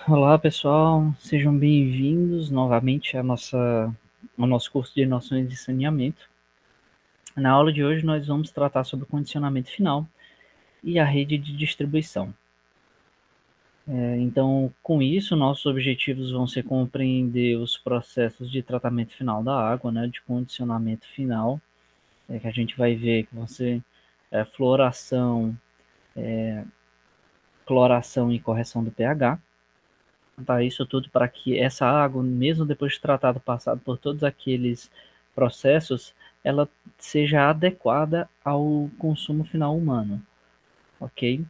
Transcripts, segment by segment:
Olá, pessoal, sejam bem-vindos novamente ao nosso curso de Noções de Saneamento. Na aula de hoje, nós vamos tratar sobre o condicionamento final e a rede de distribuição. Então, com isso, nossos objetivos vão ser compreender os processos de tratamento final da água, né, de condicionamento final, que a gente vai ver que vão ser floração, cloração e correção do pH. Tá, isso tudo para que essa água, mesmo depois de tratado, passado por todos aqueles processos, ela seja adequada ao consumo final humano, ok?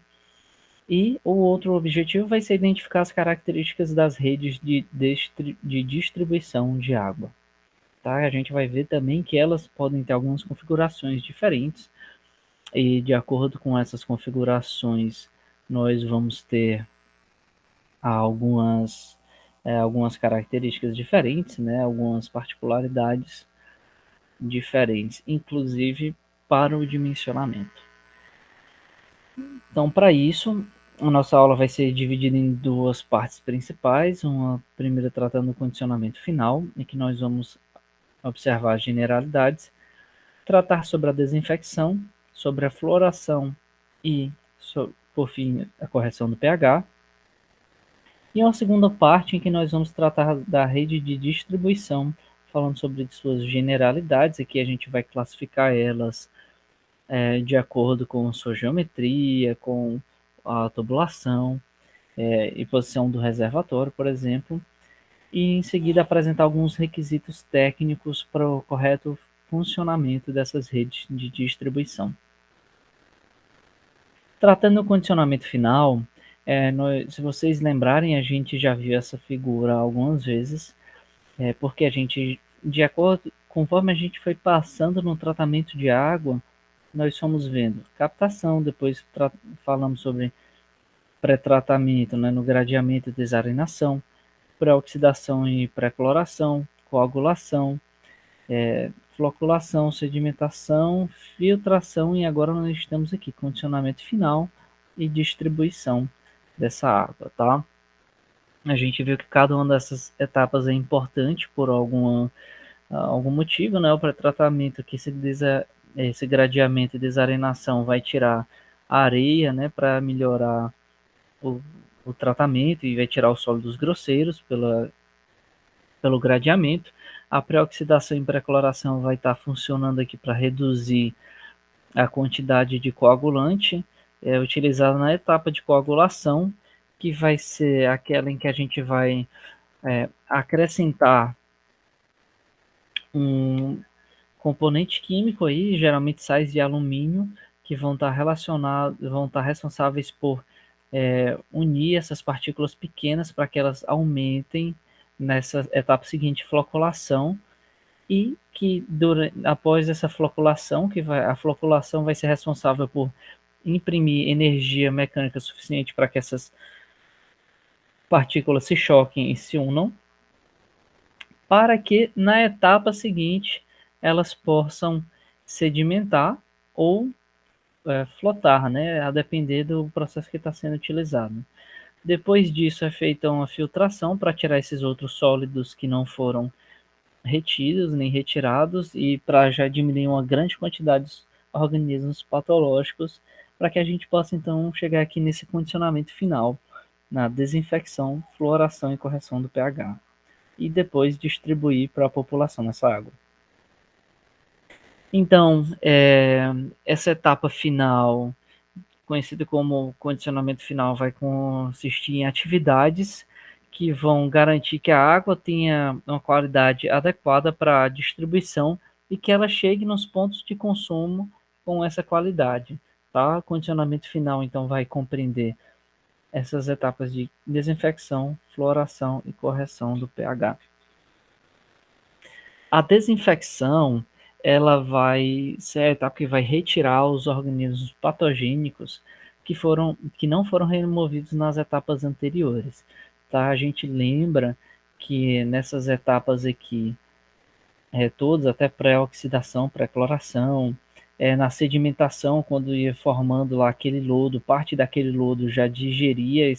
E o outro objetivo vai ser identificar as características das redes de distribuição de água. Tá? A gente vai ver também que elas podem ter algumas configurações diferentes, e de acordo com essas configurações, nós vamos ter algumas, algumas características diferentes, né? Algumas particularidades diferentes, inclusive para o dimensionamento. Então, para isso, a nossa aula vai ser dividida em duas partes principais. Uma primeira tratando do condicionamento final, em que nós vamos observar as generalidades, tratar sobre a desinfecção, sobre a floração e, por fim, a correção do pH. E uma segunda parte em que nós vamos tratar da rede de distribuição, falando sobre suas generalidades. Aqui a gente vai classificar elas de acordo com sua geometria, com a tubulação e posição do reservatório, por exemplo, e em seguida apresentar alguns requisitos técnicos para o correto funcionamento dessas redes de distribuição. Tratando do condicionamento final, se vocês lembrarem, a gente já viu essa figura algumas vezes, porque a gente, de acordo, conforme a gente foi passando no tratamento de água, nós fomos vendo captação, depois falamos sobre pré-tratamento, né, no gradeamento e desarenação, pré-oxidação e pré-cloração, coagulação, floculação, sedimentação, filtração, e agora nós estamos aqui, condicionamento final e distribuição dessa água, tá? A gente viu que cada uma dessas etapas é importante por algum motivo, né? O pré-tratamento, que esse gradeamento e desarenação vai tirar a areia, né, para melhorar o, o tratamento, e vai tirar os sólidos grosseiros pelo gradeamento. A pré-oxidação e pré-cloração vai estar funcionando aqui para reduzir a quantidade de coagulante utilizada na etapa de coagulação, que vai ser aquela em que a gente vai acrescentar um componente químico aí, geralmente sais de alumínio, que vão estar responsáveis por unir essas partículas pequenas para que elas aumentem nessa etapa seguinte, floculação, e que após essa floculação, a floculação vai ser responsável por imprimir energia mecânica suficiente para que essas partículas se choquem e se unam, para que na etapa seguinte elas possam sedimentar ou flotar, né, a depender do processo que está sendo utilizado. Depois disso é feita uma filtração para tirar esses outros sólidos que não foram retidos nem retirados, e para já diminuir uma grande quantidade de organismos patológicos, para que a gente possa então chegar aqui nesse condicionamento final, na desinfecção, fluoração e correção do pH, e depois distribuir para a população essa água. Então, essa etapa final, conhecida como condicionamento final, vai consistir em atividades que vão garantir que a água tenha uma qualidade adequada para a distribuição e que ela chegue nos pontos de consumo com essa qualidade. Tá? O condicionamento final, então, vai compreender essas etapas de desinfecção, floração e correção do pH. A desinfecção, ela vai ser a etapa que vai retirar os organismos patogênicos que não foram removidos nas etapas anteriores. Tá? A gente lembra que nessas etapas aqui, todas, até pré-oxidação, pré-cloração, na sedimentação, quando ia formando lá aquele lodo, parte daquele lodo já digeria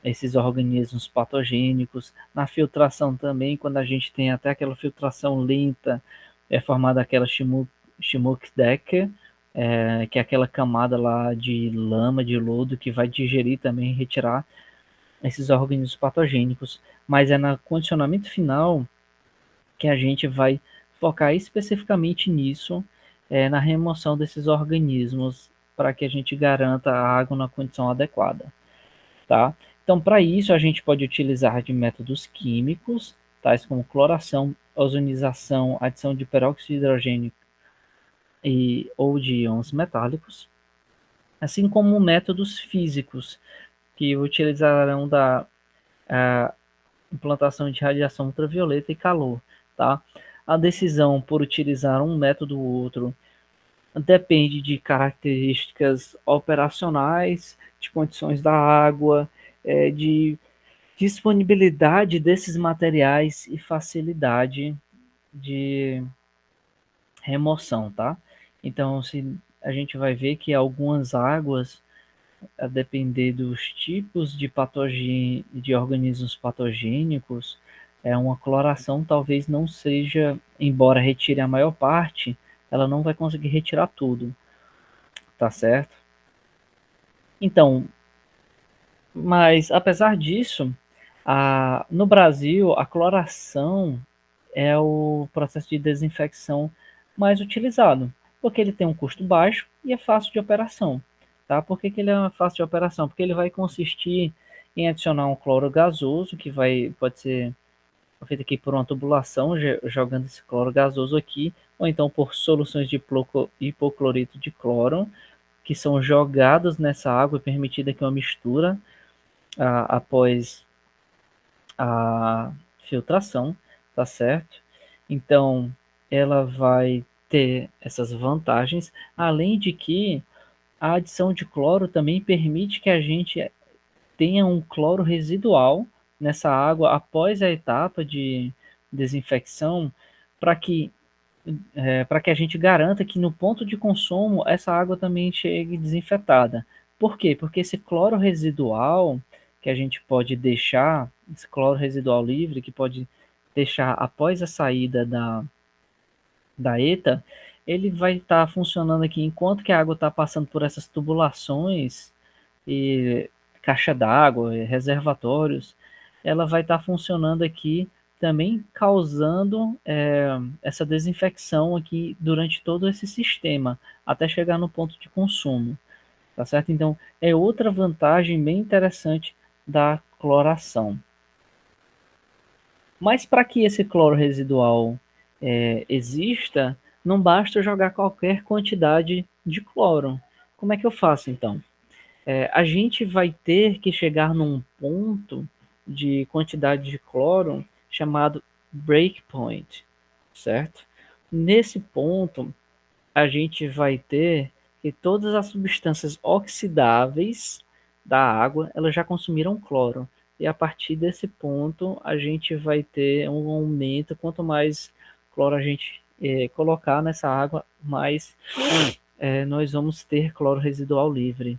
esses organismos patogênicos. Na filtração também, quando a gente tem até aquela filtração lenta, é formada aquela Schmuckdecke, que é aquela camada lá de lama, de lodo, que vai digerir também, retirar esses organismos patogênicos. Mas é no condicionamento final que a gente vai focar especificamente nisso, na remoção desses organismos, para que a gente garanta a água na condição adequada, tá? Então, para isso, a gente pode utilizar de métodos químicos, tais como cloração, ozonização, adição de peróxido de hidrogênio ou de íons metálicos, assim como métodos físicos, que utilizarão da implantação de radiação ultravioleta e calor, tá? A decisão por utilizar um método ou outro depende de características operacionais, de condições da água, de disponibilidade desses materiais e facilidade de remoção, tá? Então, se a gente vai ver que algumas águas, a depender dos tipos de organismos patogênicos, uma cloração talvez não seja, embora retire a maior parte, ela não vai conseguir retirar tudo, tá certo? Então, mas apesar disso, no Brasil, a cloração é o processo de desinfecção mais utilizado, porque ele tem um custo baixo e é fácil de operação. Tá? Por que ele é fácil de operação? Porque ele vai consistir em adicionar um cloro gasoso, que pode ser feito aqui por uma tubulação, jogando esse cloro gasoso aqui, ou então por soluções de hipoclorito de cloro, que são jogadas nessa água, permitida aqui uma mistura após a filtração, tá certo? Então, ela vai ter essas vantagens, além de que a adição de cloro também permite que a gente tenha um cloro residual nessa água após a etapa de desinfecção, para que para que a gente garanta que no ponto de consumo essa água também chegue desinfetada. Por quê? Porque esse cloro residual que a gente pode deixar, esse cloro residual livre que pode deixar após a saída da ETA, ele vai estar funcionando aqui enquanto que a água está passando por essas tubulações e caixa d'água, reservatórios, ela vai estar funcionando aqui também causando essa desinfecção aqui durante todo esse sistema, até chegar no ponto de consumo, tá certo? Então, é outra vantagem bem interessante da cloração. Mas para que esse cloro residual exista, não basta jogar qualquer quantidade de cloro. Como é que eu faço então? A gente vai ter que chegar num ponto de quantidade de cloro chamado breakpoint, certo? Nesse ponto, a gente vai ter que todas as substâncias oxidáveis da água, elas já consumiram cloro. E a partir desse ponto, a gente vai ter um aumento. Quanto mais cloro a gente colocar nessa água, mais nós vamos ter cloro residual livre.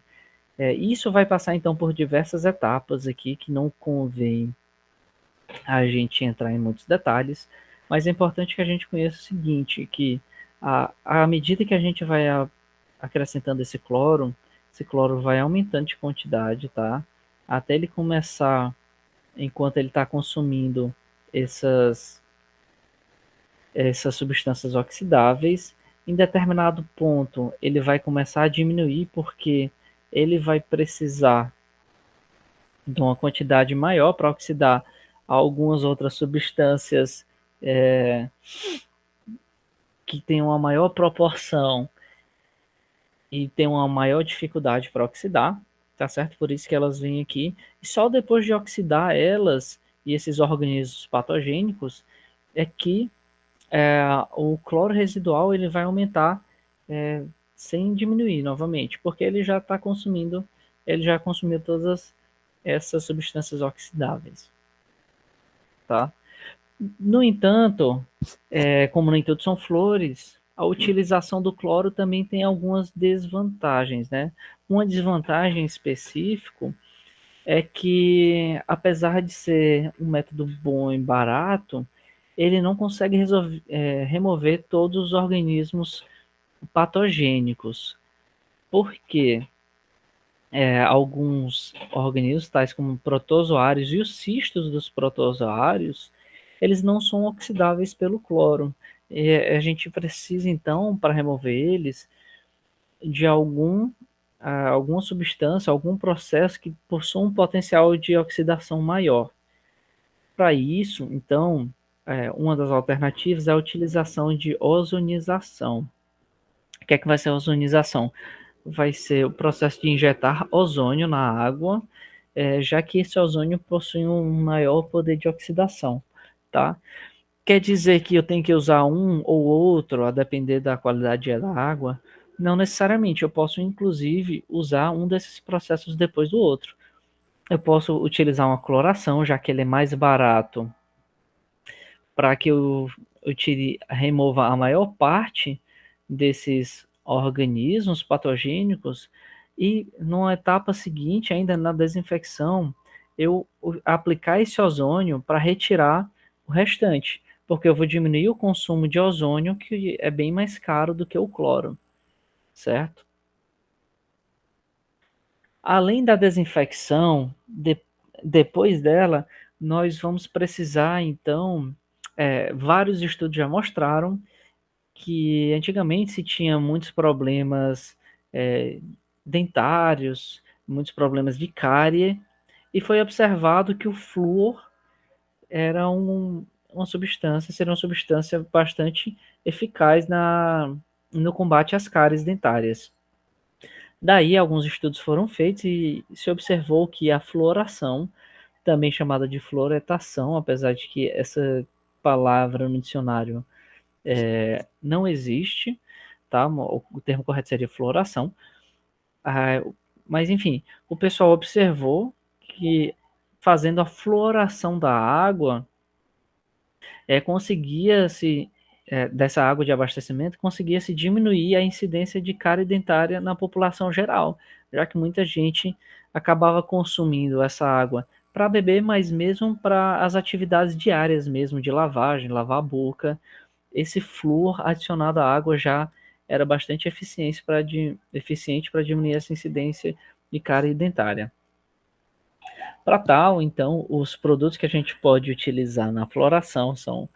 Isso vai passar então por diversas etapas aqui que não convém a gente entrar em muitos detalhes, mas é importante que a gente conheça o seguinte, que à medida que a gente vai acrescentando esse cloro vai aumentando de quantidade, tá? Até ele começar, enquanto ele está consumindo essas, essas substâncias oxidáveis, em determinado ponto ele vai começar a diminuir porque ele vai precisar de uma quantidade maior para oxidar algumas outras substâncias que têm uma maior proporção e têm uma maior dificuldade para oxidar, tá certo? Por isso que elas vêm aqui. E só depois de oxidar elas e esses organismos patogênicos é que o cloro residual ele vai aumentar sem diminuir novamente, porque ele já está consumindo, ele já consumiu todas essas substâncias oxidáveis, tá? No entanto, como nem tudo são flores, a utilização do cloro também tem algumas desvantagens, né? Uma desvantagem específica é que, apesar de ser um método bom e barato, ele não consegue remover todos os organismos patogênicos. Por quê? Alguns organismos, tais como protozoários e os cistos dos protozoários, eles não são oxidáveis pelo cloro. E a gente precisa, então, para remover eles, de alguma substância, algum processo que possua um potencial de oxidação maior. Para isso, então, uma das alternativas é a utilização de ozonização. O que é que vai ser a ozonização? Vai ser o processo de injetar ozônio na água, já que esse ozônio possui um maior poder de oxidação, tá? Quer dizer que eu tenho que usar um ou outro, a depender da qualidade da água? Não necessariamente, eu posso inclusive usar um desses processos depois do outro. Eu posso utilizar uma cloração, já que ele é mais barato, para que eu remova a maior parte desses organismos patogênicos e numa etapa seguinte, ainda na desinfecção, eu aplicar esse ozônio para retirar o restante, porque eu vou diminuir o consumo de ozônio, que é bem mais caro do que o cloro, certo? Além da desinfecção, depois dela, nós vamos precisar, então, vários estudos já mostraram que antigamente se tinha muitos problemas é, dentários, muitos problemas de cárie, e foi observado que o flúor era seria uma substância bastante eficaz no combate às cáries dentárias. Daí, alguns estudos foram feitos e se observou que a fluoração, também chamada de fluoretação, apesar de que essa palavra no dicionário não existe, tá? O termo correto seria fluoração. Ah, mas, enfim, o pessoal observou que fazendo a fluoração da água, conseguia-se, dessa água de abastecimento, conseguia-se diminuir a incidência de cárie dentária na população geral, já que muita gente acabava consumindo essa água para beber, mas mesmo para as atividades diárias mesmo, de lavagem, lavar a boca, esse flúor adicionado à água já era bastante eficiente para diminuir essa incidência de cárie dentária. Para tal, então, os produtos que a gente pode utilizar na floração são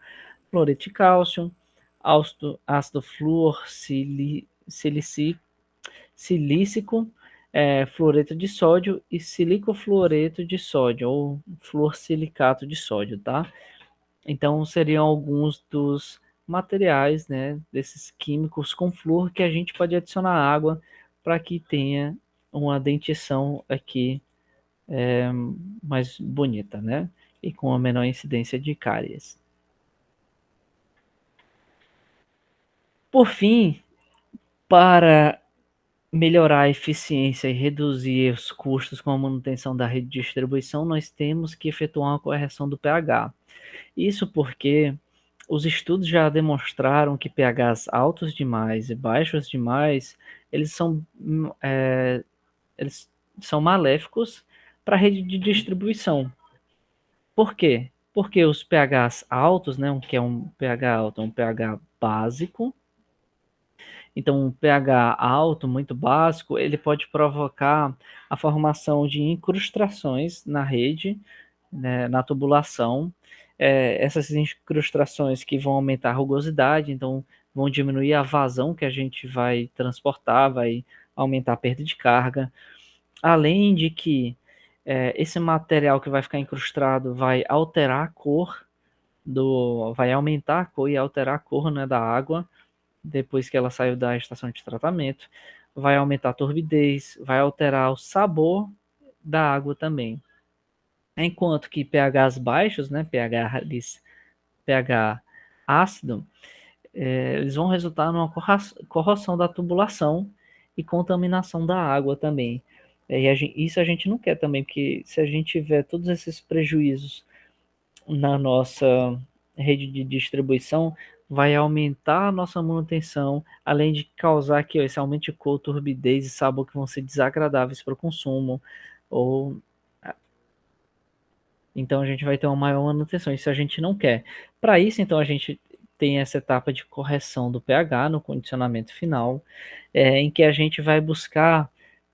fluoreto de cálcio, ácido silícico, fluoreto de sódio e silicofluoreto de sódio, ou fluorsilicato de sódio, tá? Então, seriam alguns dos materiais, né, desses químicos com flúor que a gente pode adicionar à água para que tenha uma dentição aqui mais bonita, né? E com a menor incidência de cáries. Por fim, para melhorar a eficiência e reduzir os custos com a manutenção da rede de distribuição, nós temos que efetuar uma correção do pH. Isso porque os estudos já demonstraram que pHs altos demais e baixos demais, eles são, eles são maléficos para a rede de distribuição. Por quê? Porque os pHs altos, né, que é um pH alto, é um pH básico. Então, um pH alto, muito básico, ele pode provocar a formação de incrustações na rede, né, na tubulação. Essas incrustações que vão aumentar a rugosidade, então vão diminuir a vazão que a gente vai transportar, vai aumentar a perda de carga. Além de que esse material que vai ficar incrustado vai alterar a cor vai aumentar a cor e alterar a cor, né, da água depois que ela saiu da estação de tratamento, vai aumentar a turbidez, vai alterar o sabor da água também. Enquanto que pHs baixos, né, pH ácido, eles vão resultar numa corrosão da tubulação e contaminação da água também. Isso a gente não quer também, porque se a gente tiver todos esses prejuízos na nossa rede de distribuição, vai aumentar a nossa manutenção, além de causar que esse aumento de cor, turbidez e sabor que vão ser desagradáveis para o consumo, ou Então a gente vai ter uma maior manutenção, isso a gente não quer. Para isso, então, a gente tem essa etapa de correção do pH no condicionamento final, em que a gente vai buscar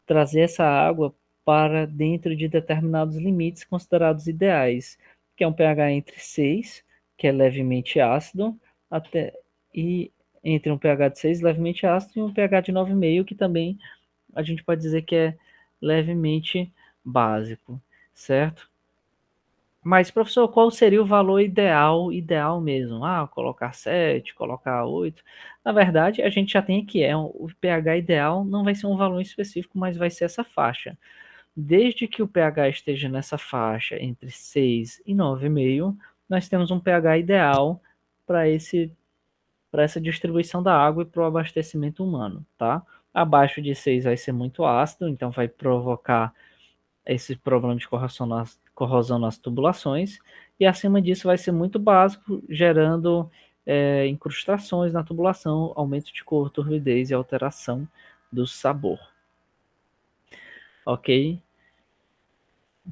trazer essa água para dentro de determinados limites considerados ideais, que é um pH entre 6, que é levemente ácido, até e entre um pH de 6 levemente ácido e um pH de 9,5, que também a gente pode dizer que é levemente básico, certo? Mas, professor, qual seria o valor ideal mesmo? Ah, colocar 7, colocar 8. Na verdade, a gente já tem aqui, o pH ideal não vai ser um valor específico, mas vai ser essa faixa. Desde que o pH esteja nessa faixa entre 6 e 9,5, nós temos um pH ideal para essa distribuição da água e para o abastecimento humano, tá? Abaixo de 6 vai ser muito ácido, então vai provocar esse problema de corrosão nas tubulações, e acima disso vai ser muito básico, gerando incrustações na tubulação, aumento de cor, turbidez e alteração do sabor. Ok?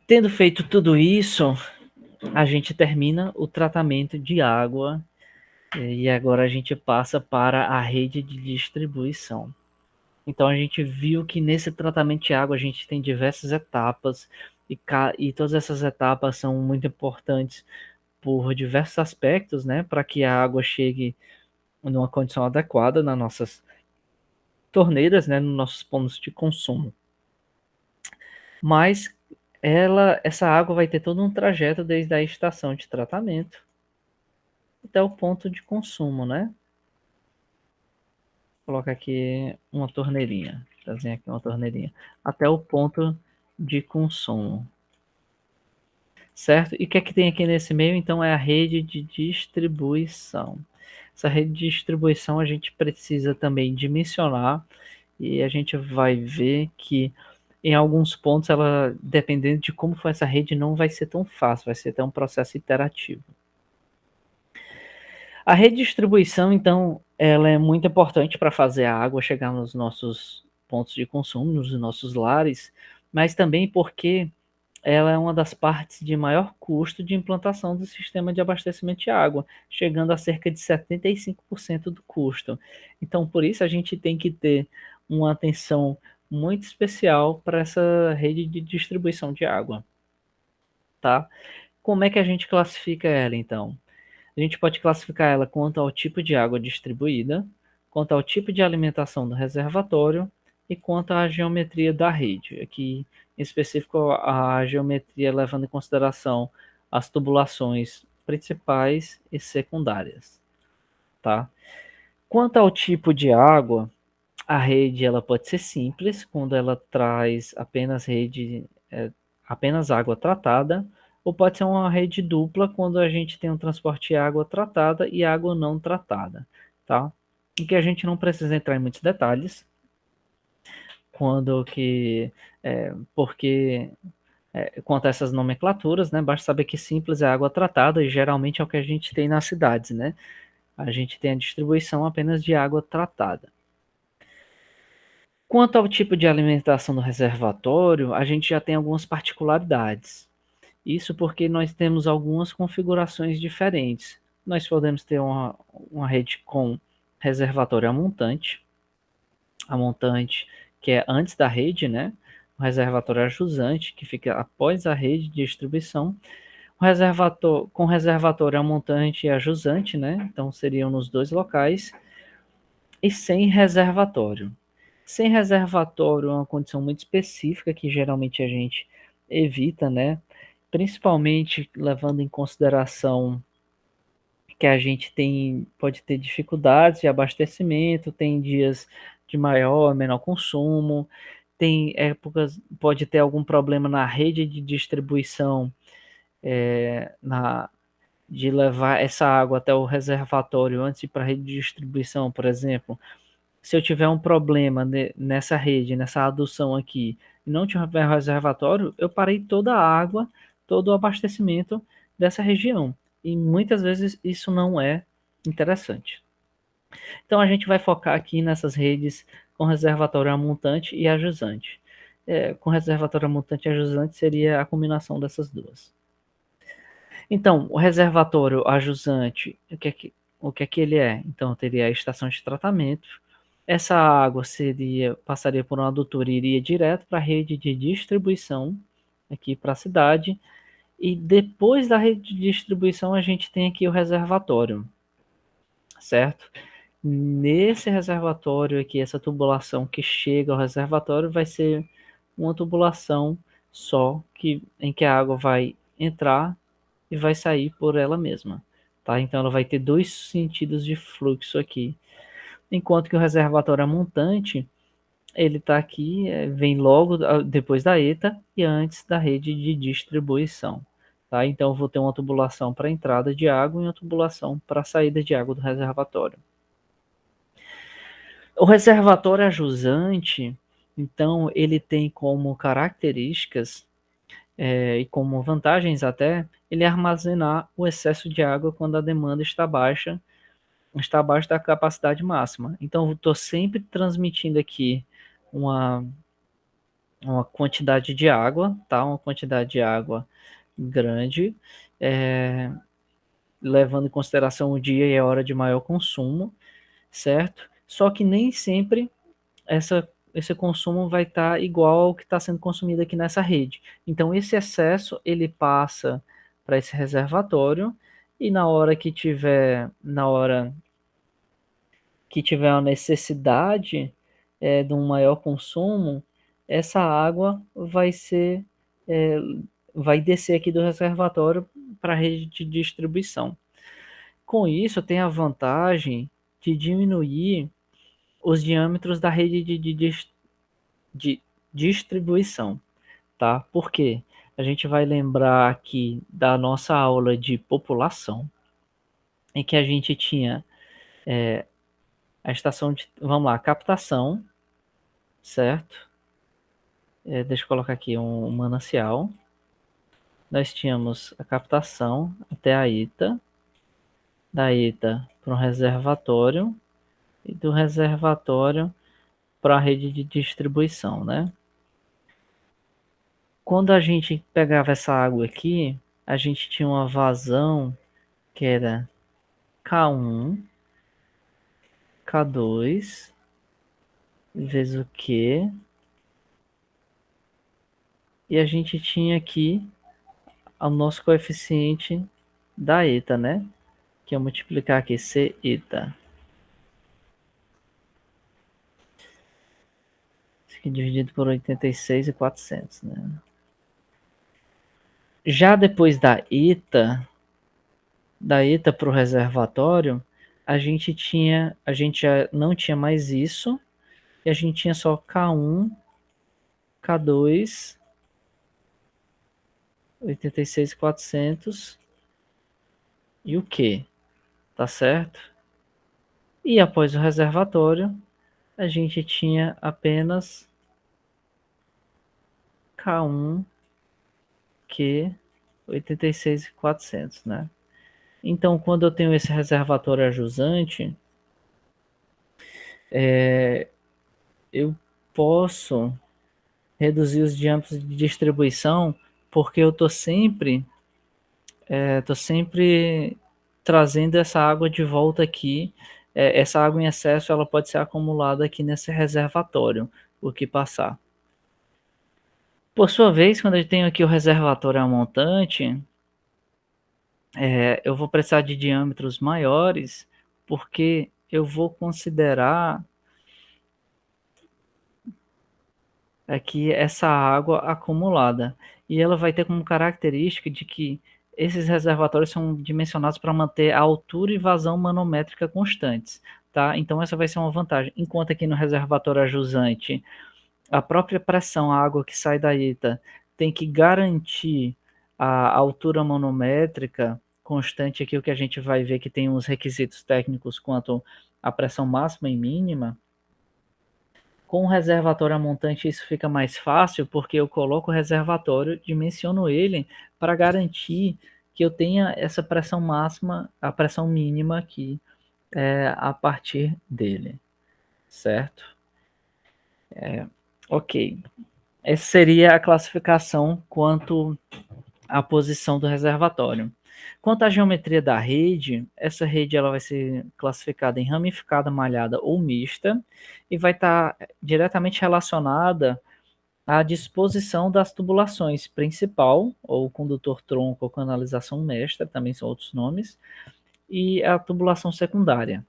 Tendo feito tudo isso, a gente termina o tratamento de água e agora a gente passa para a rede de distribuição. Então a gente viu que nesse tratamento de água a gente tem diversas etapas e todas essas etapas são muito importantes por diversos aspectos, né, para que a água chegue numa condição adequada nas nossas torneiras, né, nos nossos pontos de consumo. Mas essa água vai ter todo um trajeto desde a estação de tratamento até o ponto de consumo, né? Vou colocar aqui uma torneirinha, trazer aqui uma torneirinha, até o ponto de consumo. Certo? E o que é que tem aqui nesse meio? Então, é a rede de distribuição. Essa rede de distribuição a gente precisa também dimensionar e a gente vai ver que em alguns pontos ela, dependendo de como for essa rede, não vai ser tão fácil, vai ser até um processo iterativo. A rede de distribuição, então, ela é muito importante para fazer a água chegar nos nossos pontos de consumo, nos nossos lares, mas também porque ela é uma das partes de maior custo de implantação do sistema de abastecimento de água, chegando a cerca de 75% do custo. Então, por isso, a gente tem que ter uma atenção muito especial para essa rede de distribuição de água, tá? Como é que a gente classifica ela, então? A gente pode classificar ela quanto ao tipo de água distribuída, quanto ao tipo de alimentação do reservatório e quanto à geometria da rede. Aqui, em específico, a geometria levando em consideração as tubulações principais e secundárias, tá? Quanto ao tipo de água, a rede ela pode ser simples, quando ela traz apenas água tratada, ou pode ser uma rede dupla, quando a gente tem um transporte de água tratada e água não tratada, tá? E que a gente não precisa entrar em muitos detalhes, porque quanto a essas nomenclaturas, né? Basta saber que simples é água tratada e geralmente é o que a gente tem nas cidades, né? A gente tem a distribuição apenas de água tratada. Quanto ao tipo de alimentação do reservatório, a gente já tem algumas particularidades. Isso porque nós temos algumas configurações diferentes. Nós podemos ter uma rede com reservatório a montante que é antes da rede, né? O reservatório ajusante, que fica após a rede de distribuição. O reservatório, com reservatório a montante e a jusante, né? Então seriam nos dois locais. E sem reservatório. Sem reservatório é uma condição muito específica que geralmente a gente evita, né? Principalmente levando em consideração que a gente pode ter dificuldades de abastecimento, tem dias de maior ou menor consumo, tem épocas, pode ter algum problema na rede de distribuição, de levar essa água até o reservatório antes de ir para a rede de distribuição, por exemplo. Se eu tiver um problema nessa rede, nessa adução aqui, e não tiver reservatório, eu parei toda a água, todo o abastecimento dessa região. E muitas vezes isso não é interessante. Então a gente vai focar aqui nessas redes com reservatório a montante e a jusante. Com reservatório a montante e a jusante seria a combinação dessas duas. Então, o reservatório ajusante, o que é que ele é? Então, teria a estação de tratamento. Essa água passaria por um adutor e iria direto para a rede de distribuição, aqui para a cidade. E depois da rede de distribuição, a gente tem aqui o reservatório, certo? Nesse reservatório aqui, essa tubulação que chega ao reservatório vai ser uma tubulação só, em que a água vai entrar e vai sair por ela mesma, tá? Então ela vai ter dois sentidos de fluxo aqui. Enquanto que o reservatório montante, ele está aqui, vem logo depois da ETA e antes da rede de distribuição, tá? Então eu vou ter uma tubulação para entrada de água e uma tubulação para saída de água do reservatório. O reservatório ajusante, então, ele tem como características e como vantagens até, ele armazenar o excesso de água quando a demanda está abaixo da capacidade máxima. Então, eu estou sempre transmitindo aqui uma, uma quantidade de água, tá? Uma quantidade de água grande, levando em consideração o dia e a hora de maior consumo, certo? Só que nem sempre esse consumo vai estar igual ao que está sendo consumido aqui nessa rede. Então, esse excesso ele passa para esse reservatório e na hora que tiver uma necessidade de um maior consumo, essa água é, vai descer aqui do reservatório para a rede de distribuição. Com isso, tem a vantagem de diminuir os diâmetros da rede de distribuição, tá? Por quê? A gente vai lembrar aqui da nossa aula de população, em que a gente tinha a estação de, vamos lá, captação, certo? Deixa eu colocar aqui um manancial. Nós tínhamos a captação até a ITA, da ITA para um reservatório e do reservatório para a rede de distribuição, né? Quando a gente pegava essa água aqui, a gente tinha uma vazão que era K1, K2, vezes o Q, e a gente tinha aqui o nosso coeficiente da eta, né? Que é multiplicar aqui C eta. Isso aqui dividido por 86.400, né? Já depois da eta para o reservatório, a gente já não tinha mais isso, e a gente tinha só K1, K2, 86.400 e o Q, tá certo? E após o reservatório, a gente tinha apenas K1, Q, 86.400, né? Então, quando eu tenho esse reservatório ajusante, eu posso reduzir os diâmetros de distribuição, porque eu tô sempre trazendo essa água de volta aqui. Essa água em excesso ela pode ser acumulada aqui nesse reservatório, o que passar. Por sua vez, quando eu tenho aqui o reservatório montante, eu vou precisar de diâmetros maiores, porque eu vou considerar aqui essa água acumulada. E ela vai ter como característica de que esses reservatórios são dimensionados para manter a altura e vazão manométrica constantes, tá? Então essa vai ser uma vantagem. Enquanto aqui no reservatório ajusante, a própria pressão, a água que sai da ETA, tem que garantir a altura manométrica constante. Aqui o que a gente vai ver que tem uns requisitos técnicos quanto à pressão máxima e mínima. Com o reservatório a montante isso fica mais fácil, porque eu coloco o reservatório, dimensiono ele para garantir que eu tenha essa pressão máxima, a pressão mínima aqui a partir dele, certo? Ok. Essa seria a classificação quanto à posição do reservatório. Quanto à geometria da rede, essa rede ela vai ser classificada em ramificada, malhada ou mista e vai estar diretamente relacionada à disposição das tubulações principal, ou condutor tronco ou canalização mestra, também são outros nomes, e a tubulação secundária.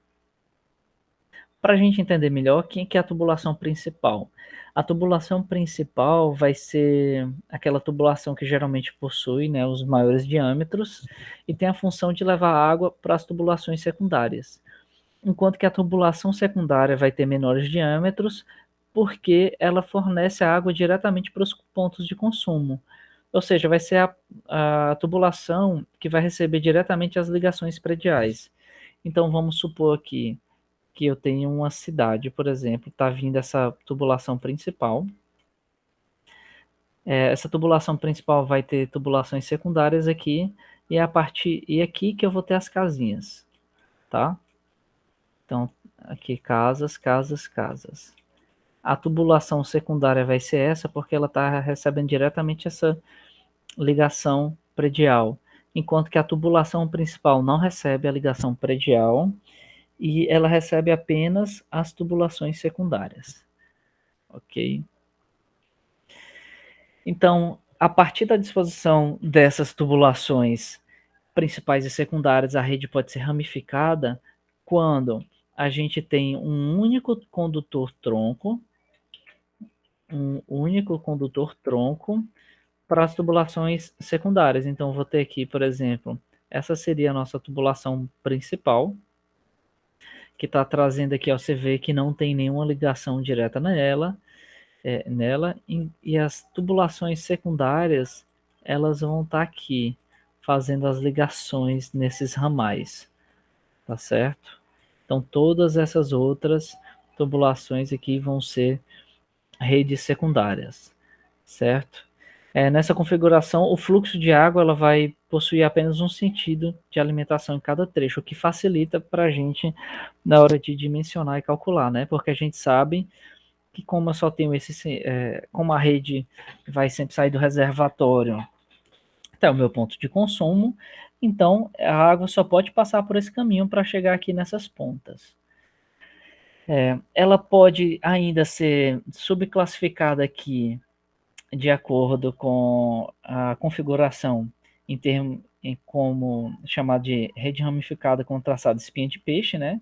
Para a gente entender melhor, quem que é a tubulação principal? A tubulação principal vai ser aquela tubulação que geralmente possui, né, os maiores diâmetros e tem a função de levar água para as tubulações secundárias. Enquanto que a tubulação secundária vai ter menores diâmetros, porque ela fornece a água diretamente para os pontos de consumo. Ou seja, vai ser a tubulação que vai receber diretamente as ligações prediais. Então vamos supor aqui que eu tenho uma cidade, por exemplo, está vindo essa tubulação principal. Essa tubulação principal vai ter tubulações secundárias aqui, e é a partir e aqui que eu vou ter as casinhas, tá? Então, aqui casas, casas, casas. A tubulação secundária vai ser essa porque ela está recebendo diretamente essa ligação predial, enquanto que a tubulação principal não recebe a ligação predial e ela recebe apenas as tubulações secundárias. Ok? Então, a partir da disposição dessas tubulações principais e secundárias, a rede pode ser ramificada quando a gente tem um único condutor tronco para as tubulações secundárias. Então, vou ter aqui, por exemplo, essa seria a nossa tubulação principal, que está trazendo aqui, ó, você vê que não tem nenhuma ligação direta nela, e as tubulações secundárias, elas vão estar aqui, fazendo as ligações nesses ramais, tá certo? Então, todas essas outras tubulações aqui vão ser redes secundárias, certo? Nessa configuração, o fluxo de água ela vai possuir apenas um sentido de alimentação em cada trecho, o que facilita para a gente na hora de dimensionar e calcular, né? Porque a gente sabe que como eu só tenho como a rede vai sempre sair do reservatório até o meu ponto de consumo, então a água só pode passar por esse caminho para chegar aqui nessas pontas. Ela pode ainda ser subclassificada aqui de acordo com a configuração como chamado de rede ramificada com traçado espinha de peixe, né?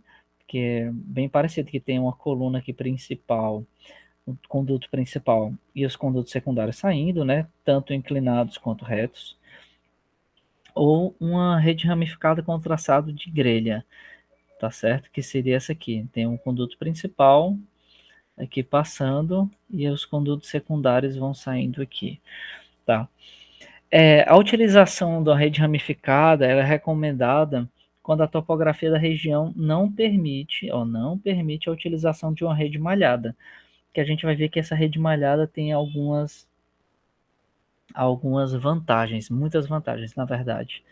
Que é bem parecido, que tem uma coluna aqui principal, um conduto principal e os condutos secundários saindo, né? Tanto inclinados quanto retos. Ou uma rede ramificada com traçado de grelha, tá certo? Que seria essa aqui. Tem um conduto principal aqui passando e os condutos secundários vão saindo aqui, tá? A utilização da rede ramificada é recomendada quando a topografia da região não permite a utilização de uma rede malhada, que a gente vai ver que essa rede malhada tem algumas vantagens, muitas vantagens, na verdade.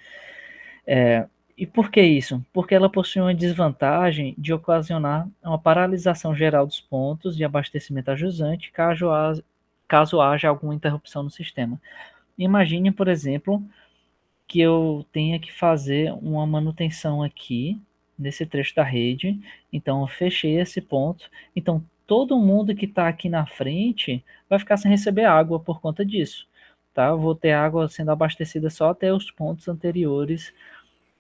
E por que isso? Porque ela possui uma desvantagem de ocasionar uma paralisação geral dos pontos de abastecimento a jusante caso haja alguma interrupção no sistema. Imagine, por exemplo, que eu tenha que fazer uma manutenção aqui nesse trecho da rede. Então, eu fechei esse ponto. Então, todo mundo que está aqui na frente vai ficar sem receber água por conta disso. Tá? Eu vou ter água sendo abastecida só até os pontos anteriores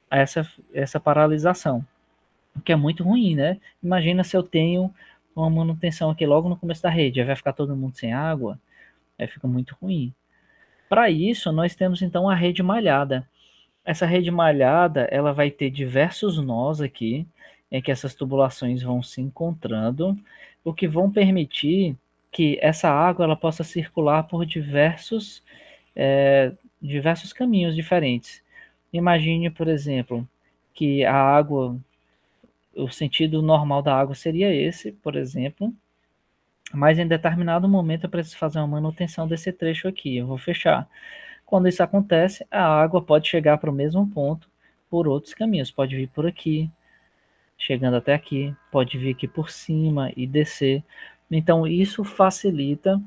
a essa paralisação, o que é muito ruim, né? Imagina se eu tenho uma manutenção aqui logo no começo da rede, aí vai ficar todo mundo sem água, aí fica muito ruim. Para isso, nós temos então a rede malhada. Essa rede malhada, ela vai ter diversos nós aqui, em que essas tubulações vão se encontrando, o que vão permitir que essa água ela possa circular por diversos caminhos diferentes. Imagine, por exemplo, que a água, o sentido normal da água seria esse, por exemplo, mas em determinado momento eu preciso fazer uma manutenção desse trecho aqui, eu vou fechar. Quando isso acontece, a água pode chegar para o mesmo ponto por outros caminhos, pode vir por aqui, chegando até aqui, pode vir aqui por cima e descer. Então isso facilita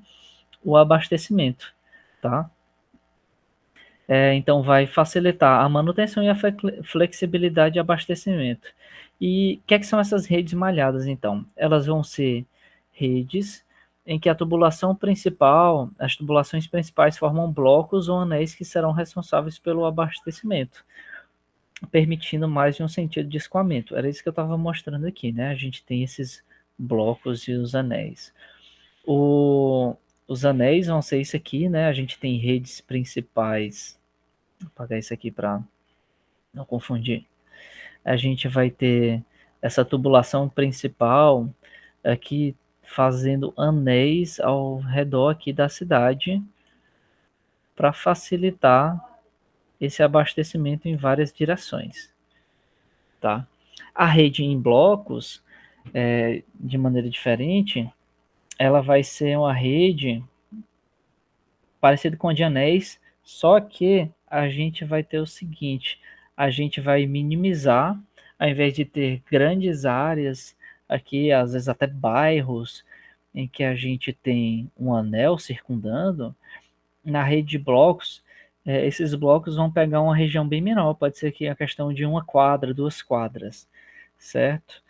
o abastecimento, tá? Então, vai facilitar a manutenção e a flexibilidade de abastecimento. E o que, é que são essas redes malhadas, então? Elas vão ser redes em que a tubulação principal, as tubulações principais formam blocos ou anéis que serão responsáveis pelo abastecimento, permitindo mais de um sentido de escoamento. Era isso que eu estava mostrando aqui, né? A gente tem esses blocos e os anéis. Os anéis vão ser isso aqui, né? A gente tem redes principais. Vou apagar isso aqui para não confundir. A gente vai ter essa tubulação principal aqui fazendo anéis ao redor aqui da cidade para facilitar esse abastecimento em várias direções, tá? A rede em blocos, de maneira diferente, ela vai ser uma rede parecida com a de anéis, só que a gente vai ter o seguinte, a gente vai minimizar, ao invés de ter grandes áreas aqui, às vezes até bairros, em que a gente tem um anel circundando, na rede de blocos, esses blocos vão pegar uma região bem menor, pode ser que a questão de uma quadra, 2 quadras, certo?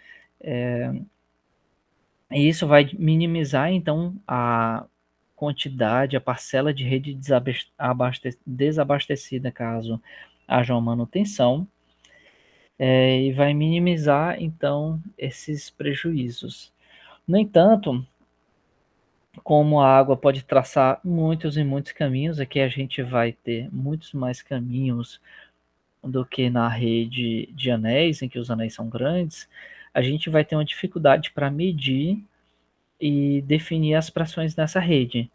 E isso vai minimizar, então, a quantidade, a parcela de rede desabastecida caso haja uma manutenção, e vai minimizar, então, esses prejuízos. No entanto, como a água pode traçar muitos e muitos caminhos, aqui a gente vai ter muitos mais caminhos do que na rede de anéis, em que os anéis são grandes, a gente vai ter uma dificuldade para medir e definir as pressões nessa rede,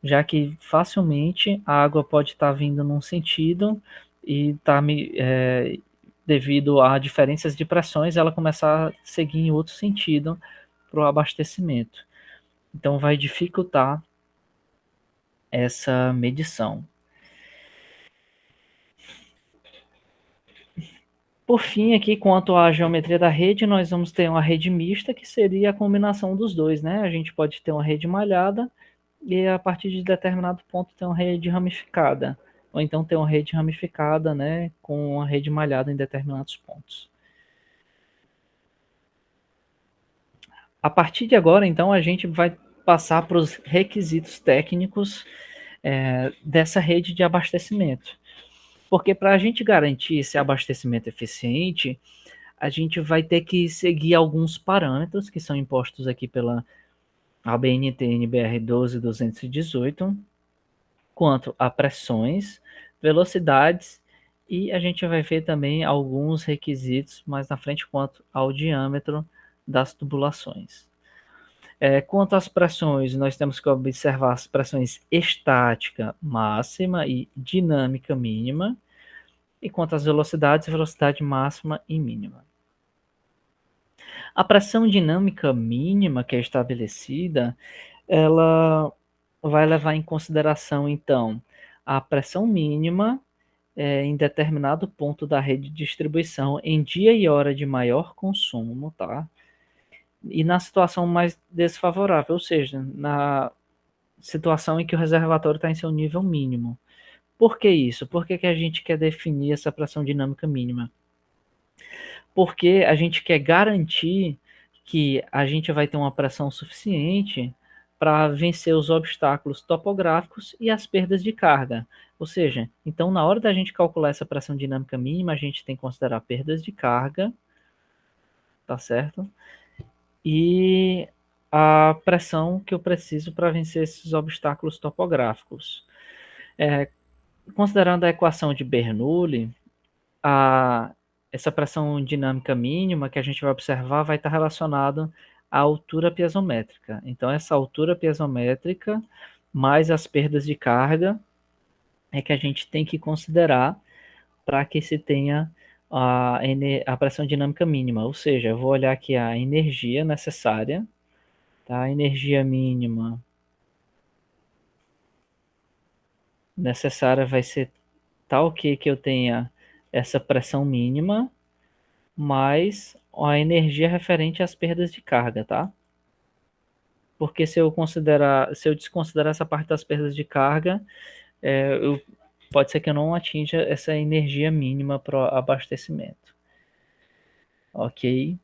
já que facilmente a água pode estar vindo num sentido e devido a diferenças de pressões, ela começar a seguir em outro sentido para o abastecimento. Então vai dificultar essa medição. Por fim, aqui, quanto à geometria da rede, nós vamos ter uma rede mista, que seria a combinação dos dois, né? A gente pode ter uma rede malhada e, a partir de determinado ponto, ter uma rede ramificada. Ou então ter uma rede ramificada, né, com uma rede malhada em determinados pontos. A partir de agora, então, a gente vai passar para os requisitos técnicos dessa rede de abastecimento. Porque para a gente garantir esse abastecimento eficiente, a gente vai ter que seguir alguns parâmetros que são impostos aqui pela ABNT NBR 12218, quanto a pressões, velocidades, e a gente vai ver também alguns requisitos mais na frente quanto ao diâmetro das tubulações. Quanto às pressões, nós temos que observar as pressões estática máxima e dinâmica mínima, e quanto às velocidades, velocidade máxima e mínima. A pressão dinâmica mínima que é estabelecida, ela vai levar em consideração, então, a pressão mínima em determinado ponto da rede de distribuição em dia e hora de maior consumo, tá? E na situação mais desfavorável, ou seja, na situação em que o reservatório está em seu nível mínimo. Por que isso? Por que a gente quer definir essa pressão dinâmica mínima? Porque a gente quer garantir que a gente vai ter uma pressão suficiente para vencer os obstáculos topográficos e as perdas de carga. Ou seja, então na hora da gente calcular essa pressão dinâmica mínima, a gente tem que considerar perdas de carga, tá certo? E a pressão que eu preciso para vencer esses obstáculos topográficos. Considerando a equação de Bernoulli, essa pressão dinâmica mínima que a gente vai observar vai estar relacionado à altura piezométrica. Então, essa altura piezométrica mais as perdas de carga é que a gente tem que considerar para que se tenha a pressão dinâmica mínima. Ou seja, eu vou olhar aqui a energia necessária, tá? A energia mínima necessária vai ser tal que eu tenha essa pressão mínima mais a energia referente às perdas de carga, tá? Porque se eu desconsiderar essa parte das perdas de carga, eu pode ser que eu não atinja essa energia mínima para o abastecimento. Ok?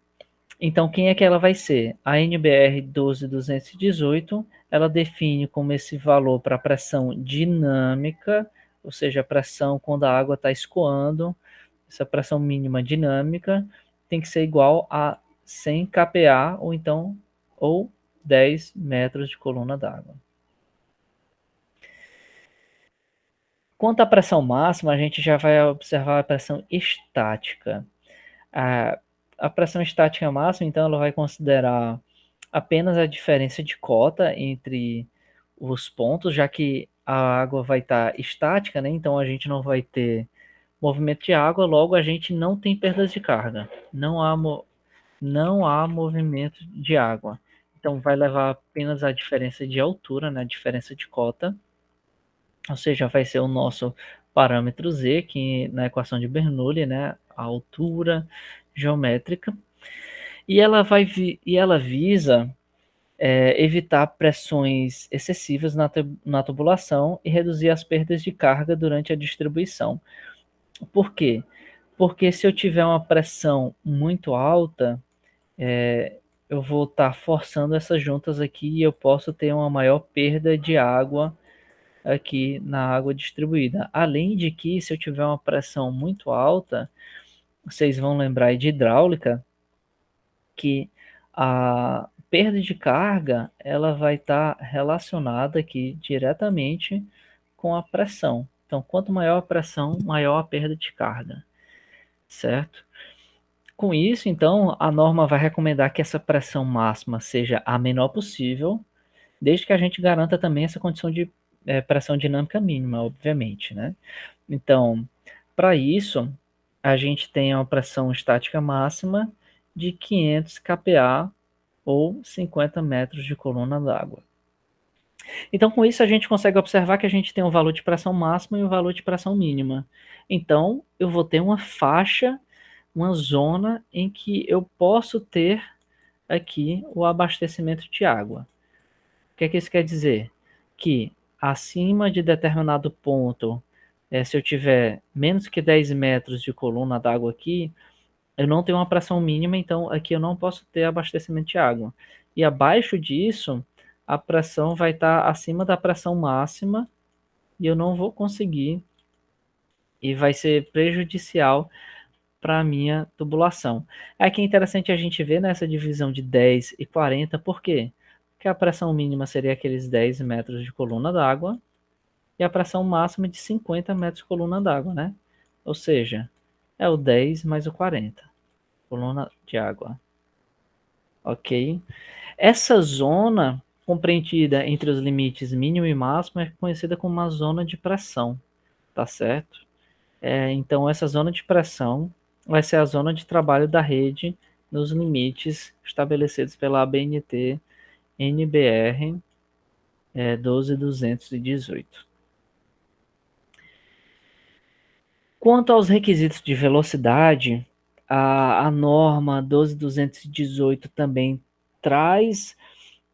Então, quem é que ela vai ser? A NBR 12218, ela define como esse valor para pressão dinâmica, ou seja, a pressão quando a água está escoando, essa pressão mínima dinâmica tem que ser igual a 100 kPa ou 10 metros de coluna d'água. Quanto à pressão máxima, a gente já vai observar a pressão estática. A pressão estática máxima, então, ela vai considerar apenas a diferença de cota entre os pontos, já que a água vai estar estática, né? Então a gente não vai ter movimento de água, logo a gente não tem perdas de carga. Não há movimento de água. Então vai levar apenas a diferença de altura, né? A diferença de cota. Ou seja, vai ser o nosso parâmetro Z, que na equação de Bernoulli, né? A altura geométrica. E ela visa evitar pressões excessivas na tubulação e reduzir as perdas de carga durante a distribuição. Por quê? Porque se eu tiver uma pressão muito alta, eu vou estar forçando essas juntas aqui e eu posso ter uma maior perda de água aqui na água distribuída. Além de que, se eu tiver uma pressão muito alta, vocês vão lembrar de hidráulica, que a perda de carga ela vai estar relacionada aqui diretamente com a pressão. Então, quanto maior a pressão, maior a perda de carga, certo? Com isso, então, a norma vai recomendar que essa pressão máxima seja a menor possível, desde que a gente garanta também essa condição de pressão dinâmica mínima, obviamente, né? Então, para isso, a gente tem uma pressão estática máxima de 500 kPa ou 50 metros de coluna d'água. Então, com isso, a gente consegue observar que a gente tem um valor de pressão máxima e um valor de pressão mínima. Então, eu vou ter uma faixa, uma zona em que eu posso ter aqui o abastecimento de água. O que é que isso quer dizer? Que acima de determinado ponto, se eu tiver menos que 10 metros de coluna d'água aqui, eu não tenho uma pressão mínima, então aqui eu não posso ter abastecimento de água. E abaixo disso, a pressão vai estar acima da pressão máxima e eu não vou conseguir e vai ser prejudicial para a minha tubulação. Aqui é interessante a gente ver nessa divisão de 10 e 40, por quê? Porque a pressão mínima seria aqueles 10 metros de coluna d'água e a pressão máxima de 50 metros de coluna d'água, né? Ou seja, é o 10 mais o 40, coluna de água. Ok? Essa zona compreendida entre os limites mínimo e máximo é conhecida como uma zona de pressão, tá certo? Então, essa zona de pressão vai ser a zona de trabalho da rede nos limites estabelecidos pela ABNT NBR 12218. Quanto aos requisitos de velocidade, a norma 12218 também traz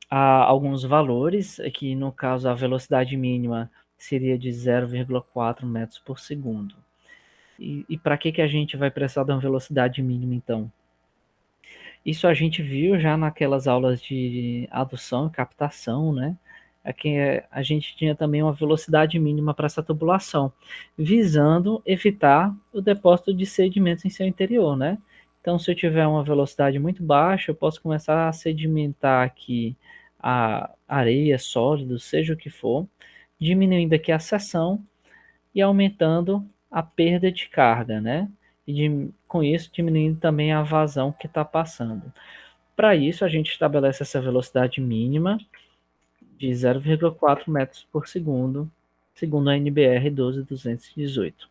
alguns valores, aqui no caso a velocidade mínima seria de 0,4 metros por segundo. E para que a gente vai precisar de uma velocidade mínima então? Isso a gente viu já naquelas aulas de adução e captação, né? Aqui a gente tinha também uma velocidade mínima para essa tubulação, visando evitar o depósito de sedimentos em seu interior, né? Então, se eu tiver uma velocidade muito baixa, eu posso começar a sedimentar aqui a areia, sólidos, seja o que for, diminuindo aqui a seção e aumentando a perda de carga, né? E com isso diminuindo também a vazão que está passando. Para isso, a gente estabelece essa velocidade mínima de 0,4 metros por segundo, segundo a NBR 12218.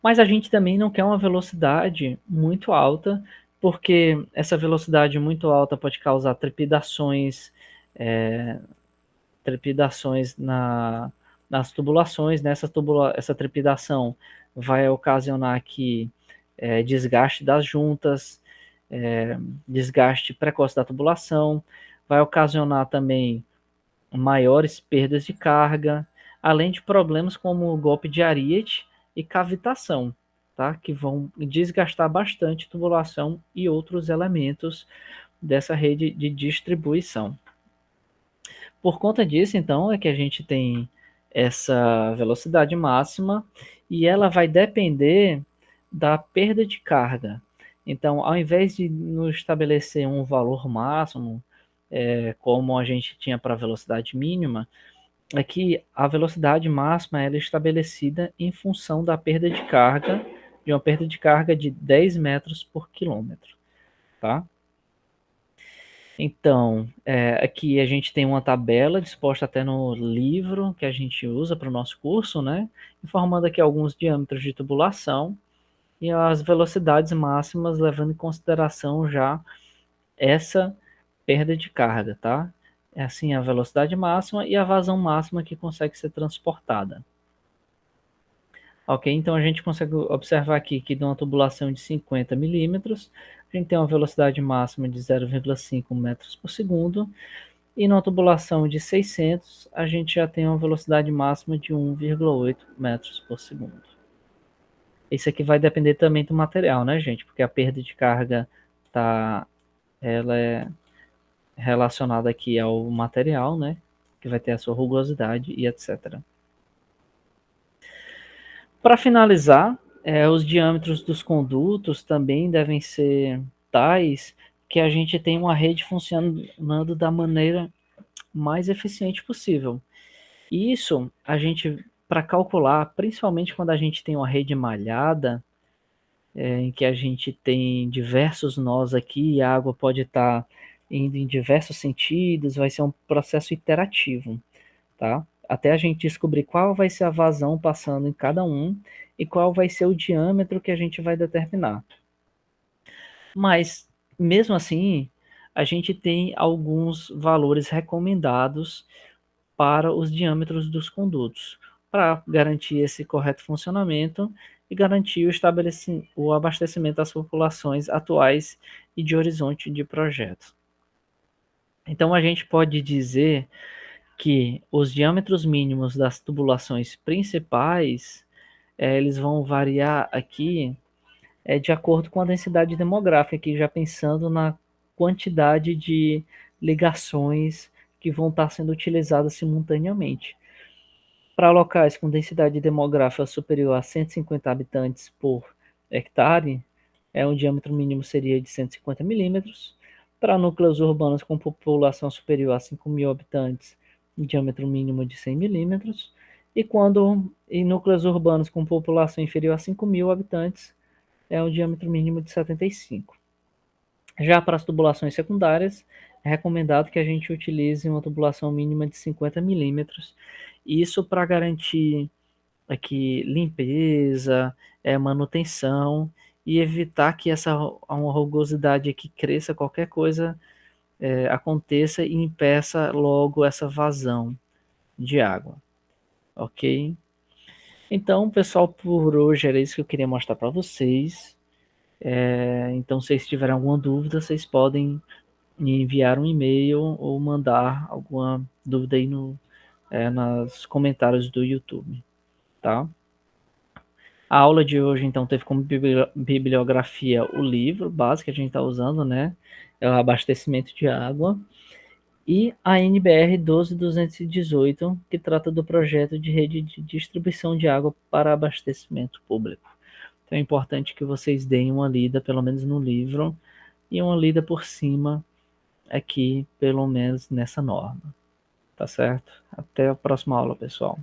Mas a gente também não quer uma velocidade muito alta, porque essa velocidade muito alta pode causar trepidações, nas tubulações. Né? Essa trepidação vai ocasionar aqui desgaste das juntas, desgaste precoce da tubulação, vai ocasionar também maiores perdas de carga, além de problemas como golpe de ariete e cavitação, tá? Que vão desgastar bastante a tubulação e outros elementos dessa rede de distribuição. Por conta disso, então, é que a gente tem essa velocidade máxima e ela vai depender da perda de carga. Então, ao invés de nos estabelecer um valor máximo, como a gente tinha para a velocidade mínima, é que a velocidade máxima ela é estabelecida em função da perda de carga, de uma perda de carga de 10 metros por quilômetro, tá? Então, aqui a gente tem uma tabela disposta até no livro que a gente usa para o nosso curso, né? Informando aqui alguns diâmetros de tubulação e as velocidades máximas, levando em consideração já essa perda de carga, tá? É assim a velocidade máxima e a vazão máxima que consegue ser transportada. Ok, então a gente consegue observar aqui que de uma tubulação de 50 milímetros, a gente tem uma velocidade máxima de 0,5 metros por segundo, e numa tubulação de 600, a gente já tem uma velocidade máxima de 1,8 metros por segundo. Isso aqui vai depender também do material, né, gente? Porque a perda de carga ela é relacionada aqui ao material, né? Que vai ter a sua rugosidade e etc. Para finalizar, os diâmetros dos condutos também devem ser tais que a gente tem uma rede funcionando da maneira mais eficiente possível. Isso a gente, para calcular, principalmente quando a gente tem uma rede malhada, em que a gente tem diversos nós aqui e a água pode estar indo em diversos sentidos, vai ser um processo iterativo, tá? Até a gente descobrir qual vai ser a vazão passando em cada um e qual vai ser o diâmetro que a gente vai determinar. Mas, mesmo assim, a gente tem alguns valores recomendados para os diâmetros dos condutos, para garantir esse correto funcionamento e garantir o abastecimento das populações atuais e de horizonte de projeto. Então, a gente pode dizer que os diâmetros mínimos das tubulações principais, eles vão variar aqui de acordo com a densidade demográfica, aqui já pensando na quantidade de ligações que vão estar sendo utilizadas simultaneamente. Para locais com densidade demográfica superior a 150 habitantes por hectare, um diâmetro mínimo seria de 150 milímetros. Para núcleos urbanos com população superior a 5.000 habitantes, um diâmetro mínimo de 100 milímetros. E quando em núcleos urbanos com população inferior a 5.000 habitantes, um diâmetro mínimo de 75. Já para as tubulações secundárias, é recomendado que a gente utilize uma tubulação mínima de 50 milímetros, isso para garantir aqui limpeza, manutenção e evitar que uma rugosidade aqui cresça, qualquer coisa aconteça e impeça logo essa vazão de água, ok? Então, pessoal, por hoje era isso que eu queria mostrar para vocês. Então, se vocês tiverem alguma dúvida, vocês podem me enviar um e-mail ou mandar alguma dúvida aí nos comentários do YouTube, tá? A aula de hoje, então, teve como bibliografia o livro básico que a gente está usando, né? É o abastecimento de água. E a NBR 12218, que trata do projeto de rede de distribuição de água para abastecimento público. Então é importante que vocês deem uma lida, pelo menos no livro, e uma lida por cima aqui, pelo menos nessa norma. Tá certo? Até a próxima aula, pessoal.